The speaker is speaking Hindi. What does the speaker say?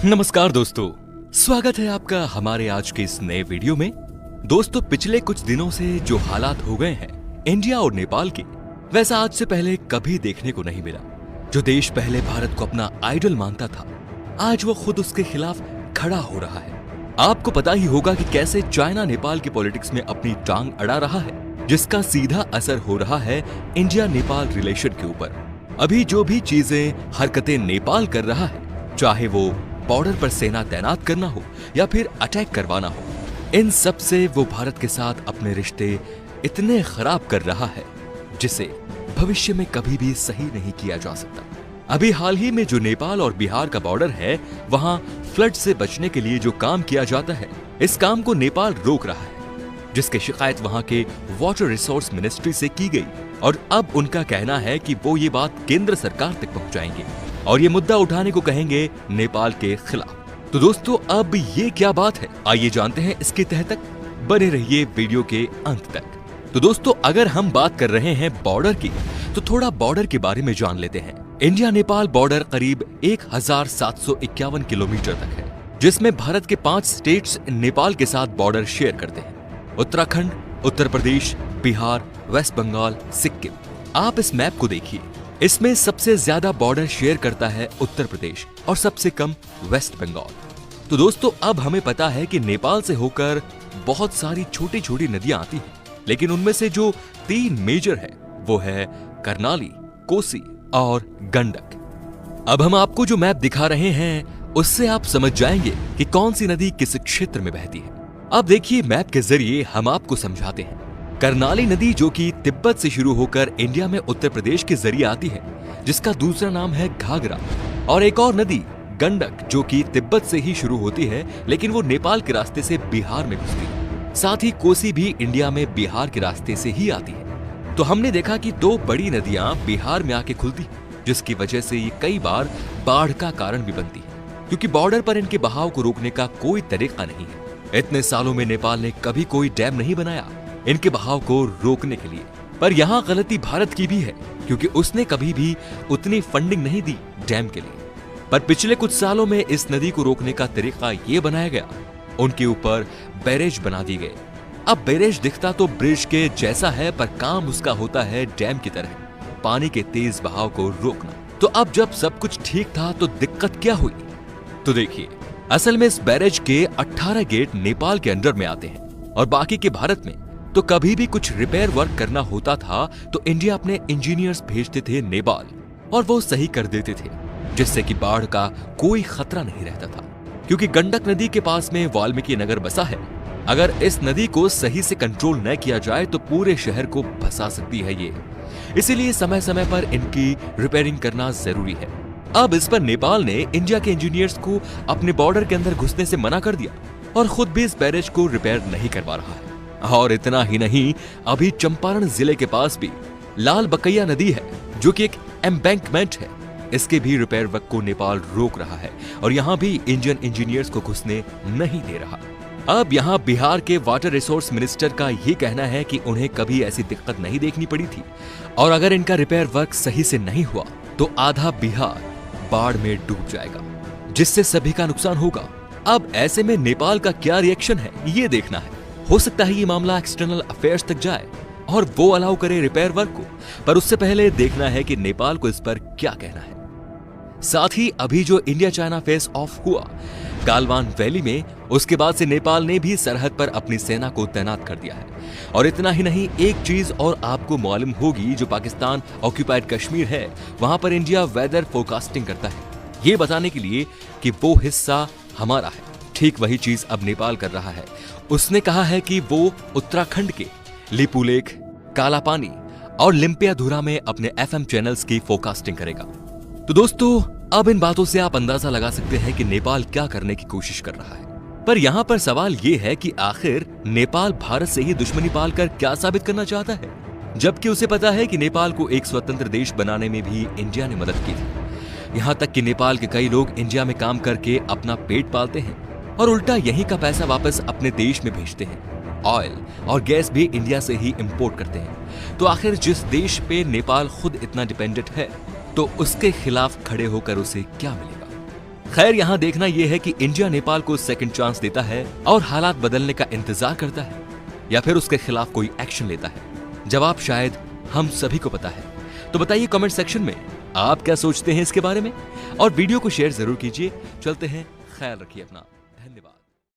नमस्कार दोस्तों, स्वागत है आपका हमारे आज के इस नए वीडियो में। दोस्तों, पिछले कुछ दिनों से जो हालात हो गए हैं इंडिया और नेपाल के, वैसा आज से पहले कभी देखने को नहीं मिला। जो देश पहले भारत को अपना आइडल मानता था, आज वो खुद उसके खिलाफ खड़ा हो रहा है। आपको पता ही होगा कि कैसे चाइना नेपाल की पॉलिटिक्स में अपनी टांग अड़ा रहा है, जिसका सीधा असर हो रहा है इंडिया नेपाल रिलेशन के ऊपर। अभी जो भी चीजें हरकतें नेपाल कर रहा है, चाहे वो बॉर्डर पर सेना तैनात करना हो या फिर अटैक करवाना हो, इन सब से वो भारत के साथ अपने रिश्ते इतने खराब कर रहा है जिसे भविष्य में कभी भी सही नहीं किया जा सकता। अभी हाल ही में जो नेपाल और बिहार का बॉर्डर है, वहां फ्लड से बचने के लिए जो काम किया जाता है, इस काम को नेपाल रोक रहा है, जिसकी शिकायत वहां के वाटर रिसोर्स मिनिस्ट्री से की गई और अब उनका कहना है कि वो ये बात केंद्र सरकार तक पहुंचाएंगे और ये मुद्दा उठाने को कहेंगे नेपाल के खिलाफ। तो दोस्तों, अब ये क्या बात है, आइए जानते हैं इसके तह तक। बने रहिए वीडियो के अंत तक। तो दोस्तों, अगर हम बात कर रहे हैं बॉर्डर की, तो थोड़ा बॉर्डर के बारे में जान लेते हैं। इंडिया नेपाल बॉर्डर करीब 1751 किलोमीटर तक है, जिसमें भारत के 5 स्टेट्स नेपाल के साथ बॉर्डर शेयर करते हैं: उत्तराखंड, उत्तर प्रदेश, बिहार, वेस्ट बंगाल, सिक्किम। आप इस मैप को देखिए, इसमें सबसे ज्यादा बॉर्डर शेयर करता है उत्तर प्रदेश और सबसे कम वेस्ट बंगाल। तो दोस्तों, अब हमें पता है कि नेपाल से होकर बहुत सारी छोटी छोटी नदियां आती हैं, लेकिन उनमें से जो 3 मेजर है वो है कर्णाली, कोसी और गंडक। अब हम आपको जो मैप दिखा रहे हैं, उससे आप समझ जाएंगे कि कौन सी नदी किस क्षेत्र में बहती है। अब देखिए, मैप के जरिए हम आपको समझाते हैं। कर्णाली नदी, जो कि तिब्बत से शुरू होकर इंडिया में उत्तर प्रदेश के जरिए आती है, जिसका दूसरा नाम है घाघरा, और एक और नदी गंडक, जो कि तिब्बत से ही शुरू होती है, लेकिन वो नेपाल के रास्ते से बिहार में घुसती है। साथ ही कोसी भी इंडिया में बिहार के रास्ते से ही आती है। तो हमने देखा कि 2 बड़ी नदियां बिहार में आके खुलती हैं, जिसकी वजह से ये कई बार बाढ़ का कारण भी बनती है, क्योंकि बॉर्डर पर इनके बहाव को रोकने का कोई तरीका नहीं है। इतने सालों में नेपाल ने कभी कोई डैम नहीं बनाया इनके बहाव को रोकने के लिए। पर यहाँ गलती भारत की भी है, क्योंकि उसने कभी भी उतनी फंडिंग नहीं दी डैम के लिए। पर पिछले कुछ सालों में इस नदी को रोकने का तरीका ये बनाया गया, उनके ऊपर बैरेज बना दिए गए। अब बैरेज दिखता तो ब्रिज के जैसा है, पर काम उसका होता है डैम की तरह, पानी के तेज बहाव को रोकना। तो अब जब सब कुछ ठीक था, तो दिक्कत क्या हुई? तो देखिए, असल में इस बैरेज के 18 गेट नेपाल के अंडर में आते हैं और बाकी के भारत में। तो कभी भी कुछ रिपेयर वर्क करना होता था तो इंडिया अपने इंजीनियर्स भेजते थे नेपाल, और वो सही कर देते थे, जिससे कि बाढ़ का कोई खतरा नहीं रहता था। क्योंकि गंडक नदी के पास में वाल्मीकि नगर बसा है। अगर इस नदी को सही से कंट्रोल न किया जाए तो पूरे शहर को भसा सकती है ये। इसीलिए समय समय पर इनकी रिपेयरिंग करना जरूरी है। अब इस पर नेपाल ने इंडिया के इंजीनियर्स को अपने बॉर्डर के अंदर घुसने से मना कर दिया और खुद भी इस बैरेज को रिपेयर नहीं करवा रहा है। और इतना ही नहीं, अभी चंपारण जिले के पास भी लाल बकैया नदी है, जो कि एक एम्बैंकमेंट है। इसके भी रिपेयर वर्क को नेपाल रोक रहा है और यहाँ भी इंडियन इंजीनियर्स को घुसने नहीं दे रहा। अब यहाँ बिहार के वाटर रिसोर्स मिनिस्टर का ये कहना है कि उन्हें कभी ऐसी दिक्कत नहीं देखनी पड़ी थी, और अगर इनका रिपेयर वर्क सही से नहीं हुआ तो आधा बिहार बाढ़ में डूब जाएगा, जिससे सभी का नुकसान होगा। अब ऐसे में नेपाल का क्या रिएक्शन है, ये देखना है। हो सकता है ये मामला एक्सटर्नल अफेयर्स तक जाए और वो अलाउ करे रिपेयर वर्क को, पर उससे पहले देखना है कि नेपाल को इस पर क्या कहना है। साथ ही अभी जो इंडिया चाइना फेस ऑफ हुआ गालवान वैली में, उसके बाद से नेपाल ने भी सरहद पर अपनी सेना को तैनात कर दिया है। और इतना ही नहीं, एक चीज और आपको मालूम होगी, जो पाकिस्तान ऑक्यूपाइड कश्मीर है, वहां पर इंडिया वेदर फोरकास्टिंग करता है, ये बताने के लिए कि वो हिस्सा हमारा है। ठीक वही चीज अब नेपाल कर रहा है। उसने कहा है कि वो उत्तराखंड के लिपुलेख, कालापानी और लिम्पियाधुरा में अपने FM चैनल्स की फोरकास्टिंग करेगा। तो दोस्तों, अब इन बातों से आप अंदाजा लगा सकते हैं कि नेपाल क्या करने की कोशिश कर रहा है। पर यहाँ पर सवाल ये है कि आखिर नेपाल भारत से ही दुश्मनी पालकर क्या साबित करना चाहता है, जबकि उसे पता है कि नेपाल को एक स्वतंत्र देश बनाने में भी इंडिया ने मदद की थी। यहाँ तक कि नेपाल के कई लोग इंडिया में काम करके अपना पेट पालते हैं और उल्टा यहीं का पैसा वापस अपने देश में भेजते हैं। ऑयल और गैस भी इंडिया से ही इंपोर्ट करते हैं। तो आखिर जिस देश पे नेपाल खुद इतना डिपेंडेंट है, तो उसके खिलाफ खड़े होकर उसे क्या मिलेगा? खैर यहाँ देखना यह है कि इंडिया नेपाल को सेकंड चांस देता है और हालात बदलने का इंतजार करता है या फिर उसके खिलाफ कोई एक्शन लेता है। जवाब शायद हम सभी को पता है। तो बताइए कमेंट सेक्शन में आप क्या सोचते हैं इसके बारे में, और वीडियो को शेयर जरूर कीजिए। चलते हैं, ख्याल रखिए अपना। धन्यवाद।